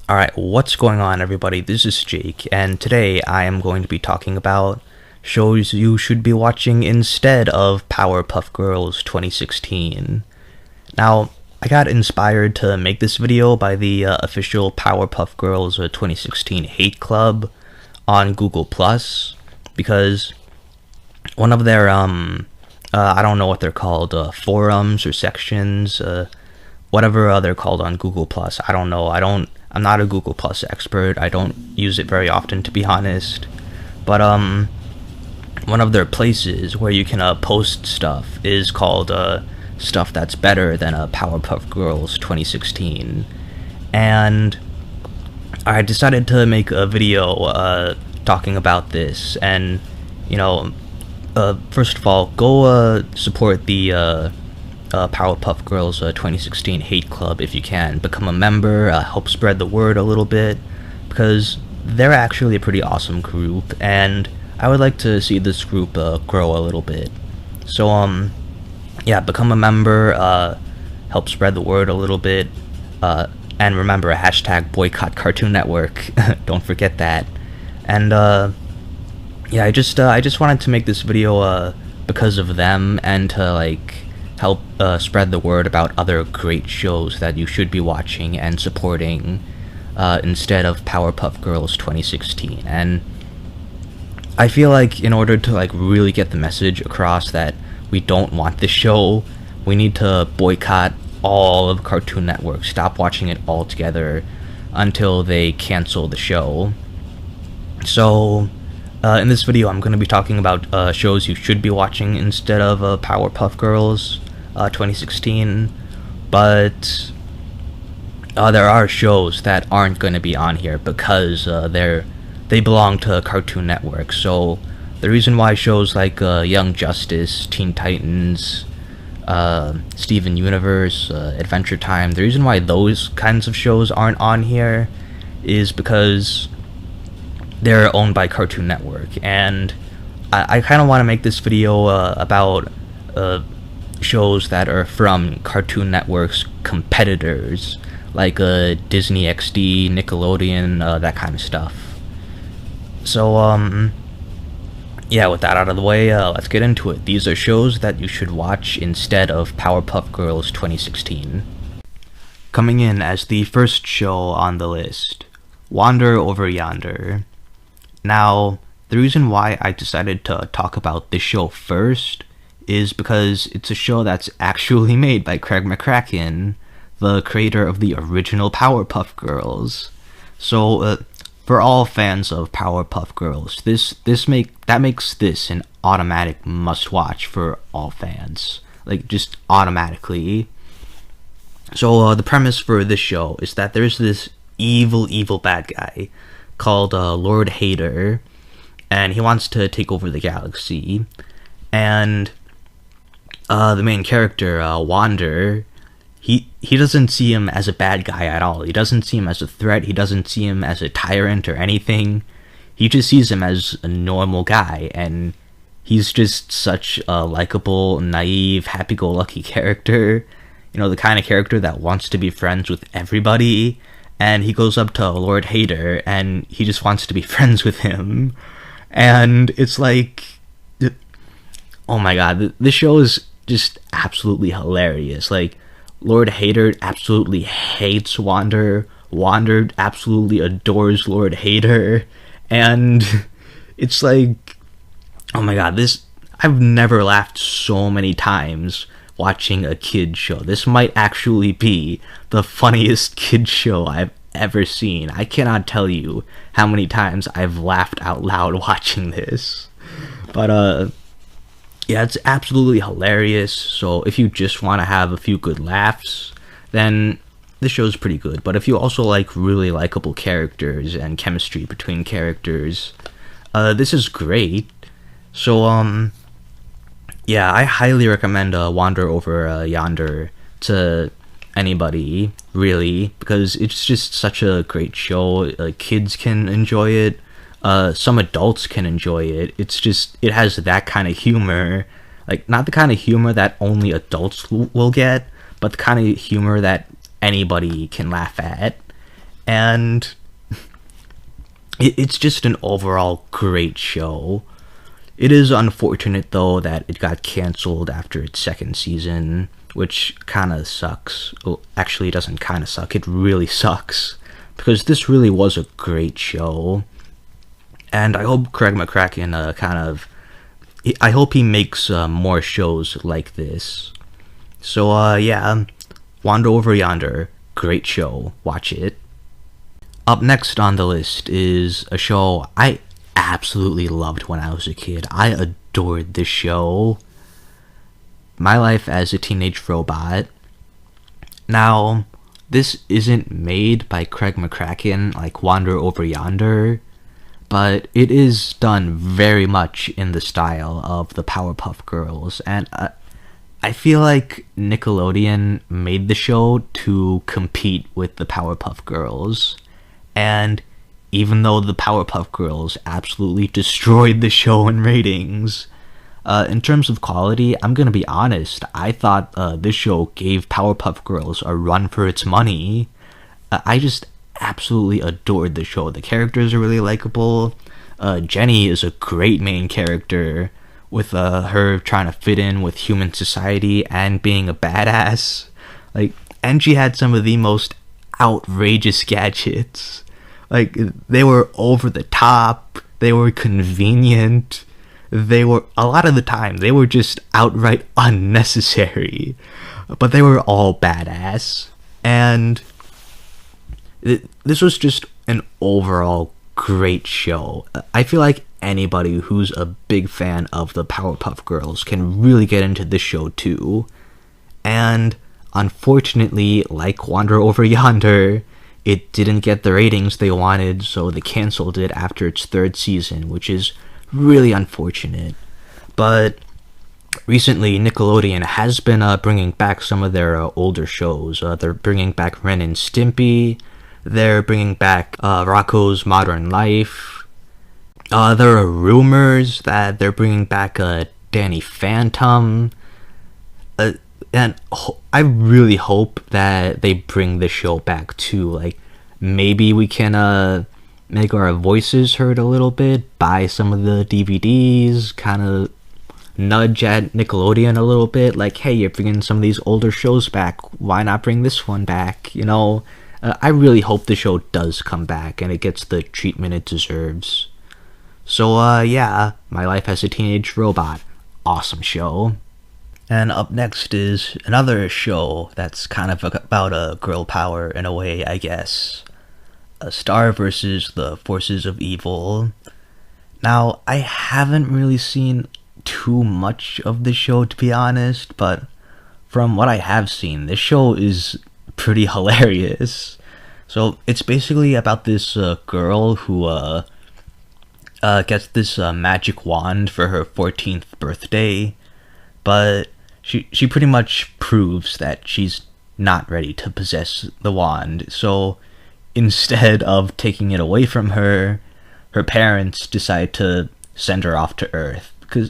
Alright, what's going on everybody? This is Jake, and today I am going to be talking about shows you should be watching instead of Powerpuff Girls 2016. Now, I got inspired to make this video by the official Powerpuff Girls 2016 hate club on Google+, because one of their, I don't know what they're called, forums or sections, whatever they're called on Google+. I don't know, I'm not a Google Plus expert. I don't use it very often, to be honest. But one of their places where you can post stuff is called Stuff That's Better Than Powerpuff Girls 2016. And I decided to make a video talking about this. And, you know, first of all, go support the Powerpuff Girls 2016 hate club if you can. Become a member, help spread the word a little bit, because they're actually a pretty awesome group, and I would like to see this group grow a little bit. So yeah, become a member, help spread the word a little bit, and remember, hashtag boycott Cartoon Network. Don't forget that. And yeah, I just wanted to make this video because of them, and to help spread the word about other great shows that you should be watching and supporting instead of Powerpuff Girls 2016. And I feel like in order to really get the message across that we don't want this show, we need to boycott all of Cartoon Network, stop watching it altogether until they cancel the show. So in this video I'm going to be talking about shows you should be watching instead of Powerpuff Girls 2016, but there are shows that aren't going to be on here because they belong to Cartoon Network. So the reason why shows like Young Justice, Teen Titans, Steven Universe, Adventure Time, the reason why those kinds of shows aren't on here is because they're owned by Cartoon Network. And I kind of want to make this video about shows that are from Cartoon Network's competitors, like Disney XD, Nickelodeon, that kind of stuff. So yeah, with that out of the way, let's get into it. These are shows that you should watch instead of Powerpuff Girls 2016. Coming in as the first show on the list, Wander Over Yonder. Now, the reason why I decided to talk about this show first is because it's a show that's actually made by Craig McCracken, the creator of the original Powerpuff Girls. So for all fans of Powerpuff Girls, that makes this an automatic must-watch for all fans, just automatically. So the premise for this show is that there's this evil bad guy called Lord Hater, and he wants to take over the galaxy. And the main character, Wander, he doesn't see him as a bad guy at all. He doesn't see him as a threat. He doesn't see him as a tyrant or anything. He just sees him as a normal guy, and he's just such a likable, naive, happy-go-lucky character. You know, the kind of character that wants to be friends with everybody, and he goes up to Lord Hater, and he just wants to be friends with him. And it's like, oh my god, this show is just absolutely hilarious. Lord Hater absolutely hates Wander. Wander absolutely adores Lord Hater. And it's like, oh my god, I've never laughed so many times watching a kid show. This might actually be the funniest kid show I've ever seen. I cannot tell you how many times I've laughed out loud watching this. But yeah, it's absolutely hilarious. So if you just want to have a few good laughs, then this show's pretty good. But if you also like really likable characters and chemistry between characters, this is great. So yeah, I highly recommend Wander Over Yonder to anybody, really, because it's just such a great show. Kids can enjoy it. Some adults can enjoy it. It has that kind of humor, not the kind of humor that only adults will get, but the kind of humor that anybody can laugh at. and it's just an overall great show. It is unfortunate, though, that it got canceled after its second season, which kind of sucks. Well, actually, it doesn't kind of suck. It really sucks, because this really was a great show. And I hope Craig McCracken I hope he makes more shows like this. So, yeah, Wander Over Yonder, great show. Watch it. Up next on the list is a show I absolutely loved when I was a kid. I adored this show. My Life as a Teenage Robot. Now, this isn't made by Craig McCracken like Wander Over Yonder, but it is done very much in the style of the Powerpuff Girls, and I feel like Nickelodeon made the show to compete with the Powerpuff Girls, and even though the Powerpuff Girls absolutely destroyed the show in ratings, in terms of quality, I'm gonna be honest, I thought this show gave Powerpuff Girls a run for its money. I just absolutely adored the show. The characters are really likable. Jenny is a great main character, with her trying to fit in with human society and being a badass. And she had some of the most outrageous gadgets. They were over the top, they were convenient, they were, a lot of the time, they were just outright unnecessary, but they were all badass. And this was just an overall great show. I feel like anybody who's a big fan of the Powerpuff Girls can really get into this show too. And unfortunately, like Wander Over Yonder, it didn't get the ratings they wanted, so they canceled it after its third season, which is really unfortunate. But recently, Nickelodeon has been bringing back some of their older shows. They're bringing back Ren and Stimpy. They're bringing back Rocko's Modern Life. There are rumors that they're bringing back Danny Phantom. And I really hope that they bring the show back too. Maybe we can make our voices heard a little bit, buy some of the DVDs, kind of nudge at Nickelodeon a little bit, hey, you're bringing some of these older shows back, why not bring this one back, I really hope the show does come back and it gets the treatment it deserves. So, yeah, My Life as a Teenage Robot, awesome show. And up next is another show that's kind of about girl power in a way, I guess. A Star versus the Forces of Evil. Now, I haven't really seen too much of the show, to be honest, but from what I have seen, this show is pretty hilarious. So, it's basically about this girl who gets this magic wand for her 14th birthday, but she pretty much proves that she's not ready to possess the wand. So instead of taking it away from her, her parents decide to send her off to Earth. Because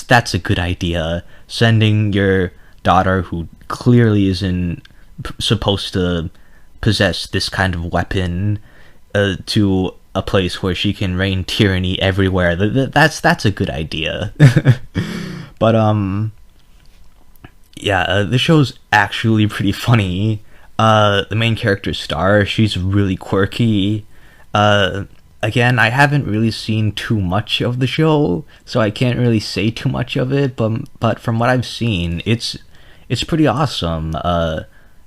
that's a good idea. Sending your daughter, who clearly isn't supposed to possess this kind of weapon, to a place where she can rain tyranny everywhere. That's a good idea. But yeah, the show's actually pretty funny. The main character, Star, she's really quirky. Again, I haven't really seen too much of the show, so I can't really say too much of it, but from what I've seen, it's pretty awesome.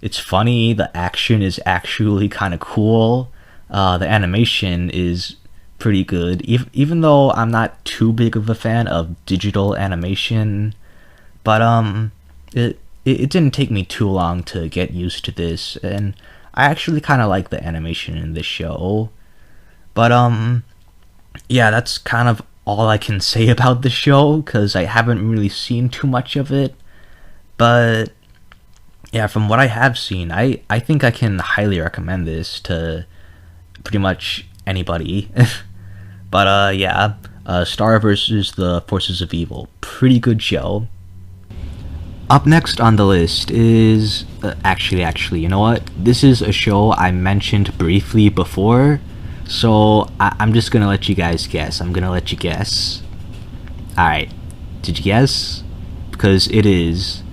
It's funny, the action is actually kind of cool, the animation is pretty good, even though I'm not too big of a fan of digital animation, but it didn't take me too long to get used to this, and I actually kind of like the animation in this show. But yeah, that's kind of all I can say about the show, because I haven't really seen too much of it. But yeah, from what I have seen, I think I can highly recommend this to pretty much anybody. But Star versus the Forces of Evil, pretty good show. Up next on the list is actually, you know what? This is a show I mentioned briefly before, so I'm just gonna let you guys guess. I'm gonna let you guess. All right, did you guess? Because it is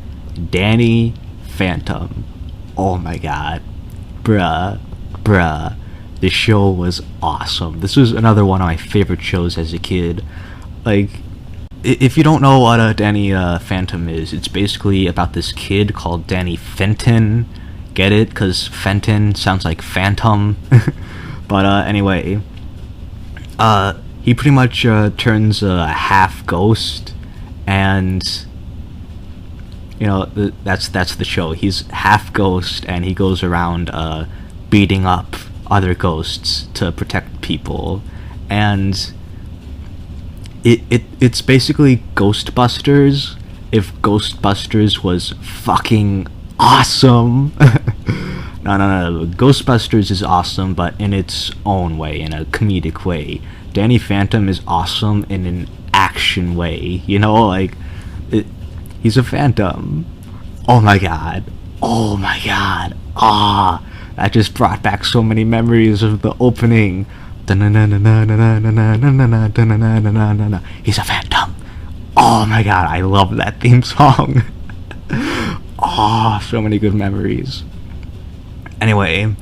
Danny Phantom. Oh my god, bruh. The show was awesome. This was another one of my favorite shows as a kid. Like, if you don't know what a Danny Phantom is, it's basically about this kid called Danny Fenton. Get it? Because Fenton sounds like phantom. But anyway, he pretty much turns a half ghost, and you know that's the show. He's half ghost, and he goes around beating up other ghosts to protect people, and it's basically Ghostbusters if Ghostbusters was fucking awesome. No. Ghostbusters is awesome, but in its own way, in a comedic way. Danny Phantom is awesome in an action way. You know, like, he's a phantom. Oh my god. Ah, that just brought back so many memories of the opening. He's a phantom. Oh my god, I love that theme song. Oh, so many good memories. Anyway,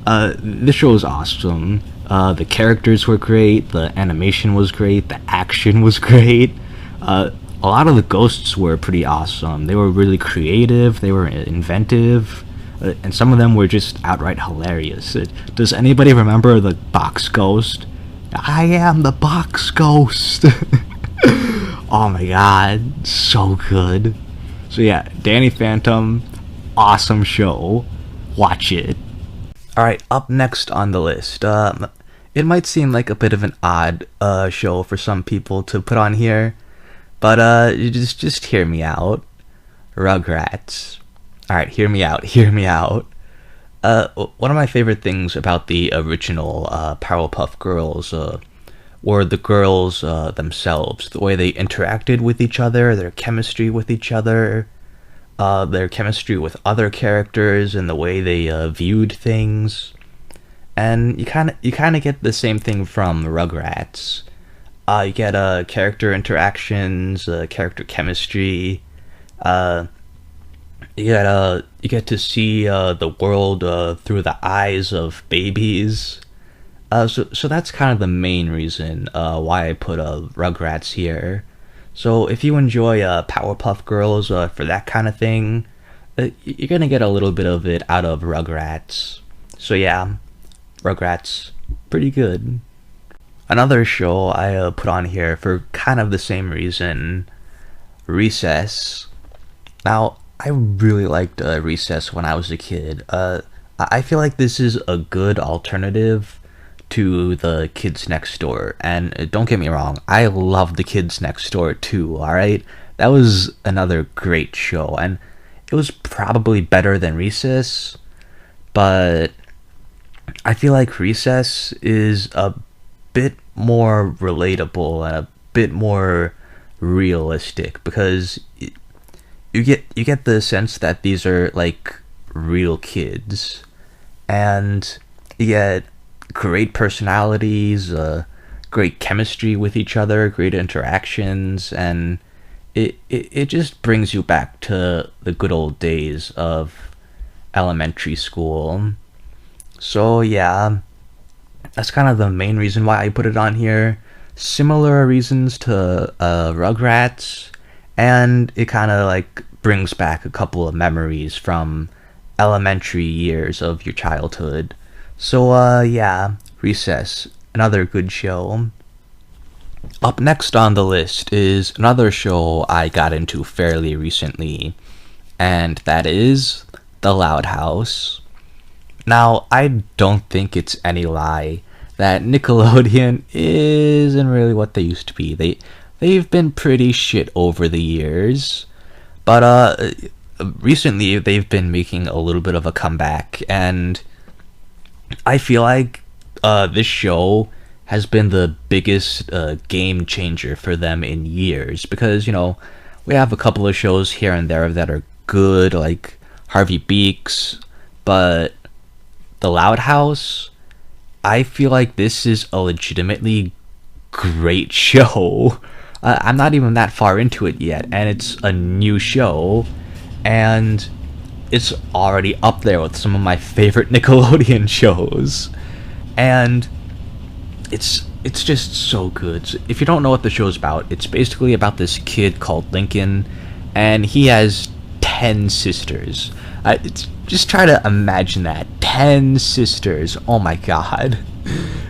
this show was awesome. The characters were great, the animation was great, the action was great. A lot of the ghosts were pretty awesome. They were really creative, they were inventive, and some of them were just outright hilarious. Does anybody remember the box ghost? I am the box ghost. Oh my god, so good. So yeah, Danny Phantom, awesome show. Watch it. Alright, up next on the list. It might seem like a bit of an odd show for some people to put on here, but just hear me out. Rugrats. Alright, hear me out. One of my favorite things about the original Powerpuff Girls were the girls themselves, the way they interacted with each other, their chemistry with each other, their chemistry with other characters, and the way they viewed things. And you kind of get the same thing from Rugrats. You get character interactions, character chemistry. You get to see the world through the eyes of babies. So that's kind of the main reason why I put Rugrats here. So if you enjoy Powerpuff Girls for that kind of thing, you're gonna get a little bit of it out of Rugrats. So yeah, Rugrats, pretty good. Another show I put on here for kind of the same reason, Recess. Now, I really liked Recess when I was a kid. I feel like this is a good alternative to the Kids Next Door, and don't get me wrong, I love the Kids Next Door too, alright? That was another great show, and it was probably better than Recess, but I feel like Recess is a bit more relatable and a bit more realistic, because you get the sense that these are like real kids, and you get great personalities, great chemistry with each other, great interactions, and it just brings you back to the good old days of elementary school. So yeah, that's kind of the main reason why I put it on here. Similar reasons to Rugrats, and it kind of like brings back a couple of memories from elementary years of your childhood. So yeah, Recess, another good show. Up next on the list is another show I got into fairly recently, and that is The Loud House. Now, I don't think it's any lie that Nickelodeon isn't really what they used to be. They've been pretty shit over the years, but recently they've been making a little bit of a comeback, and I feel like this show has been the biggest game changer for them in years, because, you know, We have a couple of shows here and there that are good, like Harvey Beaks, but The Loud House, I feel like this is a legitimately great show. I'm not even that far into it yet, and it's a new show, and it's already up there with some of my favorite Nickelodeon shows, and it's just so good. So if you don't know what the show's about, it's basically about this kid called Lincoln, and he has 10 sisters. Just try to imagine that. 10 sisters. Oh my god.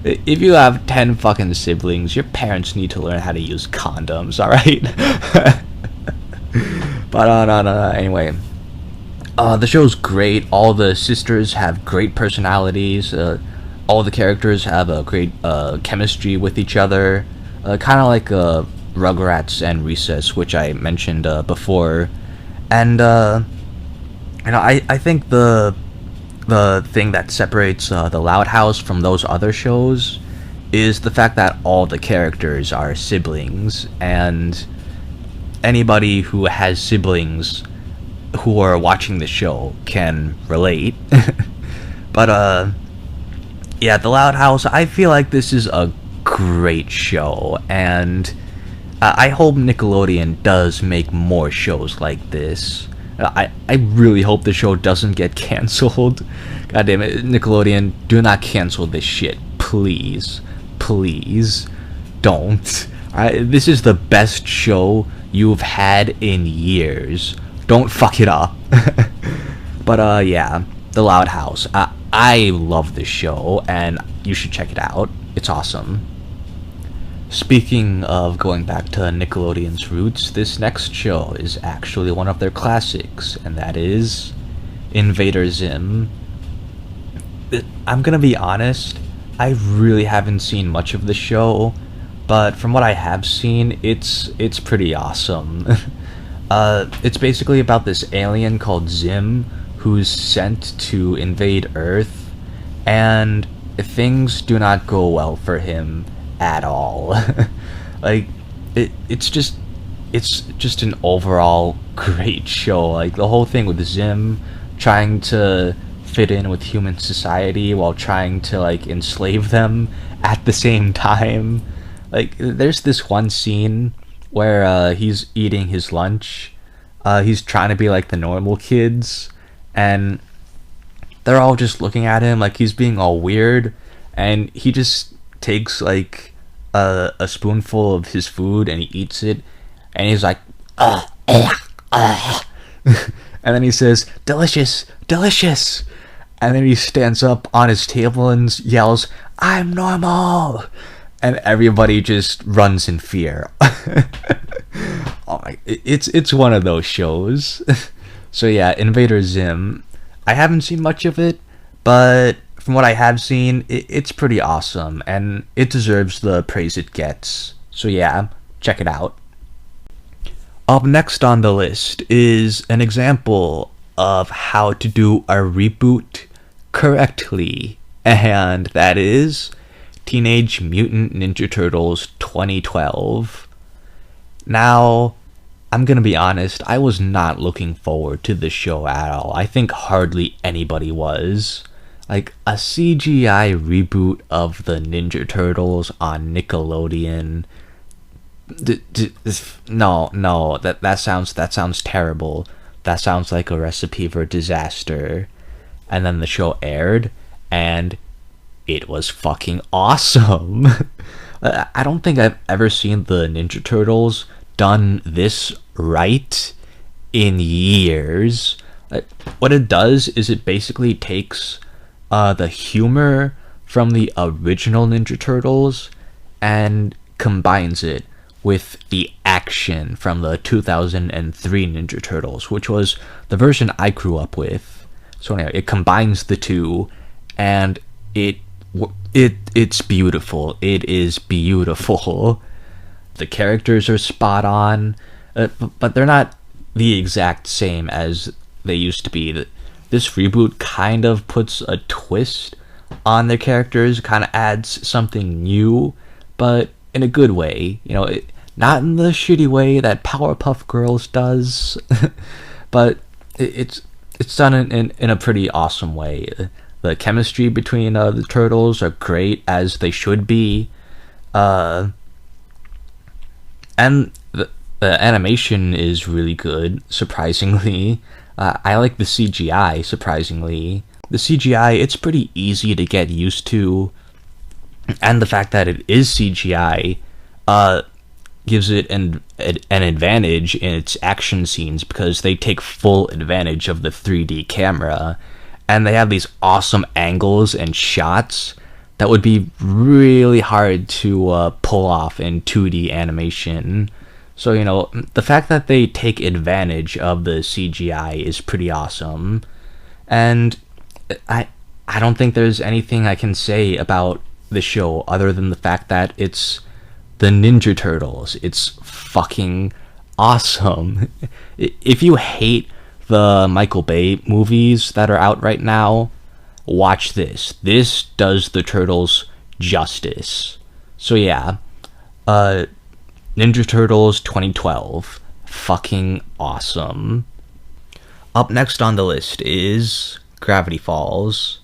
If you have 10 fucking siblings, your parents need to learn how to use condoms, alright? But, no, anyway. The show's great. All the sisters have great personalities. All the characters have a great chemistry with each other. Kind of like Rugrats and Recess, which I mentioned before. And, I think the thing that separates The Loud House from those other shows is the fact that all the characters are siblings, and anybody who has siblings who are watching the show can relate. But yeah, The Loud House, I feel like this is a great show, and I hope Nickelodeon does make more shows like this. I really hope the show doesn't get cancelled. God damn it, Nickelodeon, do not cancel this shit. Please. Please. Don't. This is the best show you've had in years. Don't fuck it up. But, yeah. The Loud House. I love this show, and you should check it out. It's awesome. Speaking of going back to Nickelodeon's roots, this next show is actually one of their classics, and that is Invader Zim. I'm gonna be honest, I really haven't seen much of the show, but from what I have seen, it's pretty awesome. It's basically about this alien called Zim, who's sent to invade Earth, and things do not go well for him at all. Like, it's just an overall great show. Like, the whole thing with Zim trying to fit in with human society while trying to, like, enslave them at the same time. Like, there's this one scene where he's eating his lunch. He's trying to be like the normal kids, and they're all just looking at him like he's being all weird, and he just takes like a spoonful of his food and he eats it, and he's like, and then he says, delicious, delicious, and then he stands up on his table and yells, I'm normal, and everybody just runs in fear. Oh my, it's one of those shows. So yeah, Invader Zim, I haven't seen much of it, but from what I have seen, it's pretty awesome, and it deserves the praise it gets. So yeah, check it out. Up next on the list is an example of how to do a reboot correctly, and that is Teenage Mutant Ninja Turtles 2012. Now, I'm gonna be honest, I was not looking forward to this show at all. I think hardly anybody was. Like, a CGI reboot of the Ninja Turtles on Nickelodeon. No, that sounds terrible. That sounds like a recipe for disaster. And then the show aired, and it was fucking awesome. I don't think I've ever seen the Ninja Turtles done this right in years. What it does is it basically takes the humor from the original Ninja Turtles and combines it with the action from the 2003 Ninja Turtles, which was the version I grew up with. So anyway, it combines the two, and it's beautiful. It is beautiful. The characters are spot on, but they're not the exact same as they used to be. This reboot kind of puts a twist on their characters, kind of adds something new, but in a good way. You know, Not in the shitty way that Powerpuff Girls does, but it's done in a pretty awesome way. The chemistry between the turtles are great, as they should be, and the animation is really good, surprisingly. I like the CGI, surprisingly. The CGI, it's pretty easy to get used to, and the fact that it is CGI gives it an advantage in its action scenes, because they take full advantage of the 3D camera, and they have these awesome angles and shots that would be really hard to pull off in 2D animation. So, you know, the fact that they take advantage of the CGI is pretty awesome. And I don't think there's anything I can say about the show other than the fact that it's the Ninja Turtles. It's fucking awesome. If you hate the Michael Bay movies that are out right now, watch this. This does the Turtles justice. So yeah, Ninja Turtles 2012. Fucking awesome. Up next on the list is Gravity Falls.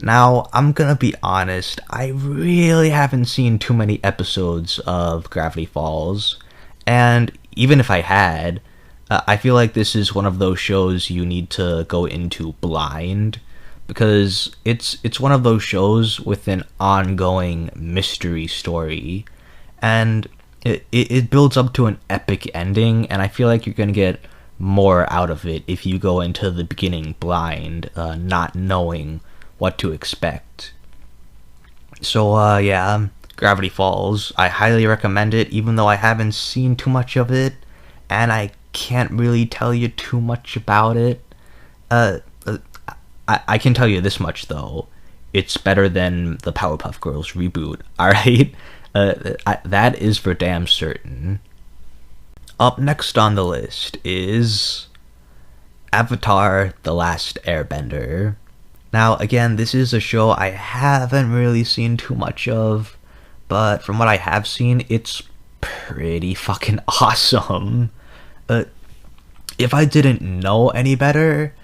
Now, I'm gonna be honest, I really haven't seen too many episodes of Gravity Falls, and even if I had, I feel like this is one of those shows you need to go into blind, because it's one of those shows with an ongoing mystery story, and it builds up to an epic ending, and I feel like you're gonna get more out of it if you go into the beginning blind, not knowing what to expect. So yeah, Gravity Falls, I highly recommend it, even though I haven't seen too much of it, and I can't really tell you too much about it. I can tell you this much though, it's better than the Powerpuff Girls reboot, alright? That is for damn certain. Up next on the list is Avatar: The Last Airbender. Now, again, this is a show I haven't really seen too much of, but from what I have seen, it's pretty fucking awesome. If I didn't know any better,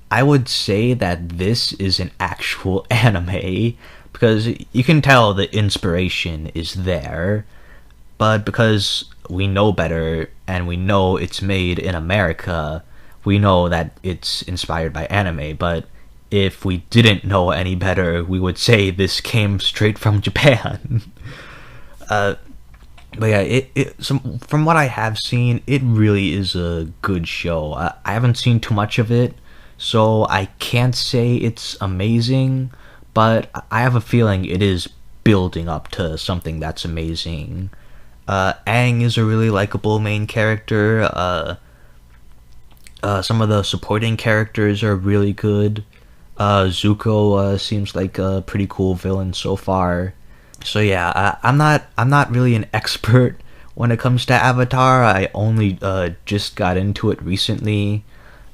I would say that this is an actual anime, because you can tell the inspiration is there, but because we know better, and we know it's made in America, we know that it's inspired by anime, but if we didn't know any better, we would say this came straight from Japan. But yeah, from what I have seen, it really is a good show. I haven't seen too much of it, so I can't say it's amazing, but I have a feeling it is building up to something that's amazing. Aang is a really likable main character. Some of the supporting characters are really good. Zuko seems like a pretty cool villain so far. So yeah, I'm not really an expert when it comes to Avatar. I only just got into it recently,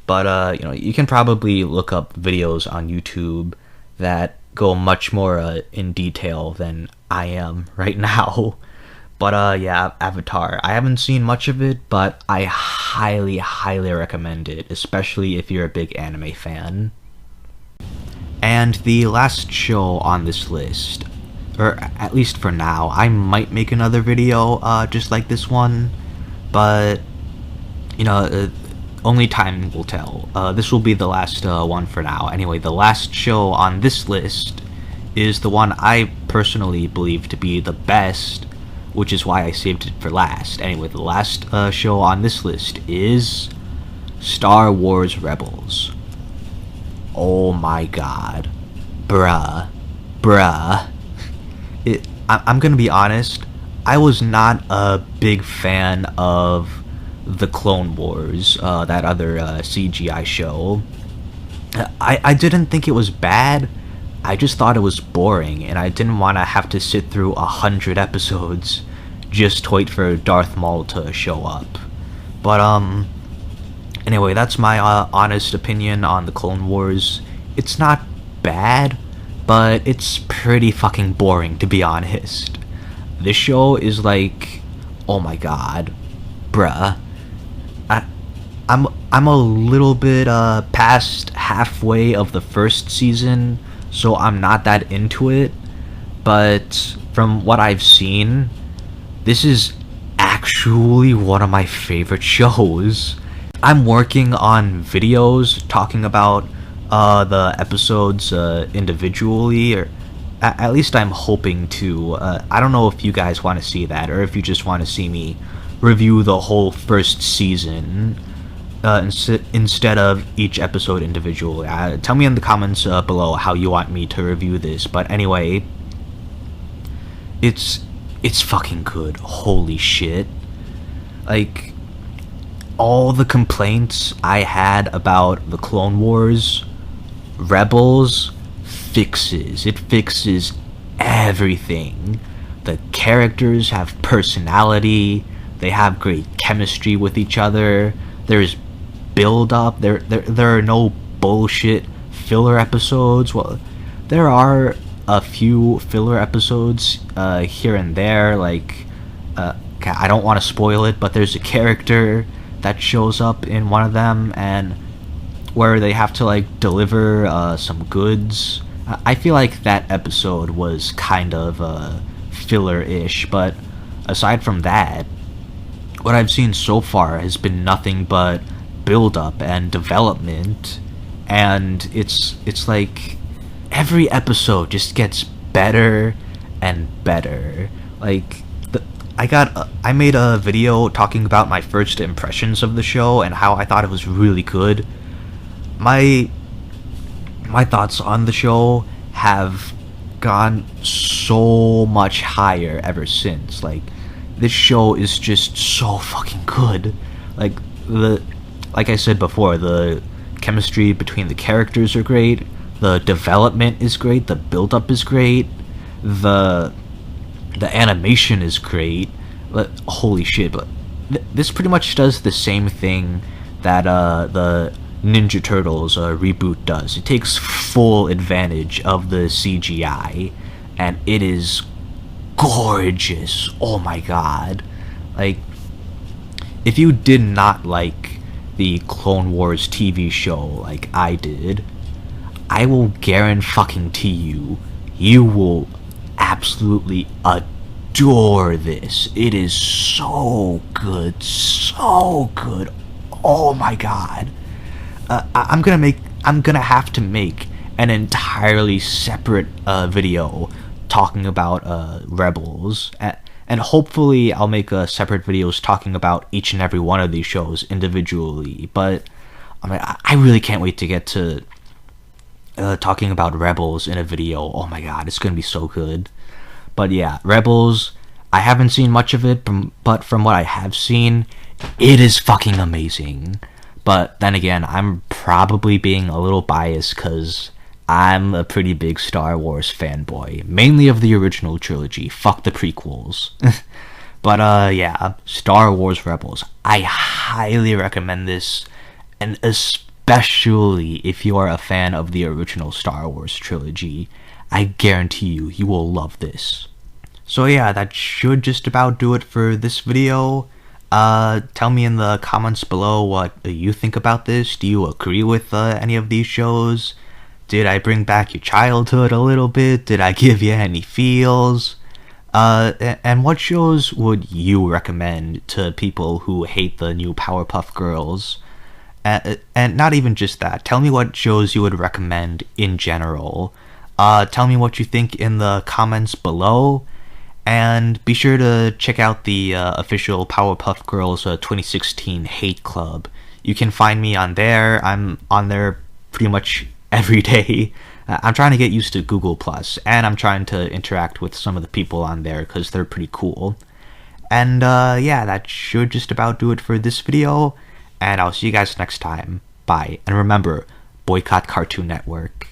but you know, you can probably look up videos on YouTube that go much more in detail than I am right now. But yeah, Avatar. I haven't seen much of it, but I highly recommend it, especially if you're a big anime fan. And the last show on this list, or at least for now, I might make another video just like this one, but you know, only time will tell. This will be the last one for now. Anyway, the last show on this list is the one I personally believe to be the best, which is why I saved it for last. Anyway, the last show on this list is Star Wars Rebels. Oh my god. Bruh. I'm gonna be honest, I was not a big fan of the Clone Wars, that other CGI show. I didn't think it was bad, I just thought it was boring, and I didn't want to have to sit through 100 episodes just to wait for Darth Maul to show up. But anyway, that's my honest opinion on the Clone Wars. It's not bad, but it's pretty fucking boring, to be honest. This show is like oh my god, bruh. I'm a little bit past halfway of the first season, so I'm not that into it. But from what I've seen, this is actually one of my favorite shows. I'm working on videos talking about the episodes individually, or at least I'm hoping to. I don't know if you guys want to see that, or if you just want to see me review the whole first season instead of each episode individually. Tell me in the comments below how you want me to review this. But anyway, it's fucking good. Holy shit. Like, all the complaints I had about the Clone Wars, Rebels fixes. It fixes everything. The characters have personality. They have great chemistry with each other. There's build up. There are no bullshit filler episodes. Well, there are a few filler episodes here and there. Like, I don't want to spoil it, but there's a character that shows up in one of them, and where they have to like deliver some goods. I feel like that episode was kind of filler-ish, but aside from that, what I've seen so far has been nothing but build-up and development, and it's like every episode just gets better and better. Like, I made a video talking about my first impressions of the show and how I thought it was really good. My thoughts on the show have gone so much higher ever since. Like, this show is just so fucking good. Like I said before, the chemistry between the characters are great, the development is great, the build-up is great, the animation is great. Holy shit. But this pretty much does the same thing that the Ninja Turtles reboot does. It takes full advantage of the CGI, and it is gorgeous. Oh my god. Like, if you did not like the Clone Wars TV show like I did, I will guarantee you will absolutely adore this. It is so good, so good. Oh my god. I'm gonna have to make an entirely separate video talking about Rebels, and hopefully I'll make separate videos talking about each and every one of these shows individually. But I mean, I really can't wait to get to talking about Rebels in a video. Oh my god, it's gonna be so good. But yeah, Rebels, I haven't seen much of it, but from what I have seen, it is fucking amazing. But then again, I'm probably being a little biased because I'm a pretty big Star Wars fanboy, mainly of the original trilogy. Fuck the prequels. But yeah, Star Wars Rebels. I highly recommend this, and especially if you are a fan of the original Star Wars trilogy, I guarantee you will love this. So yeah, that should just about do it for this video. Tell me in the comments below what you think about this. Do you agree with any of these shows? Did I bring back your childhood a little bit? Did I give you any feels? And what shows would you recommend to people who hate the new Powerpuff Girls? And not even just that. Tell me what shows you would recommend in general. Tell me what you think in the comments below. And be sure to check out the official Powerpuff Girls 2016 Hate Club. You can find me on there. I'm on there pretty much every day. I'm trying to get used to Google+, and I'm trying to interact with some of the people on there because they're pretty cool. And yeah, that should just about do it for this video, and I'll see you guys next time. Bye. And remember, boycott Cartoon Network.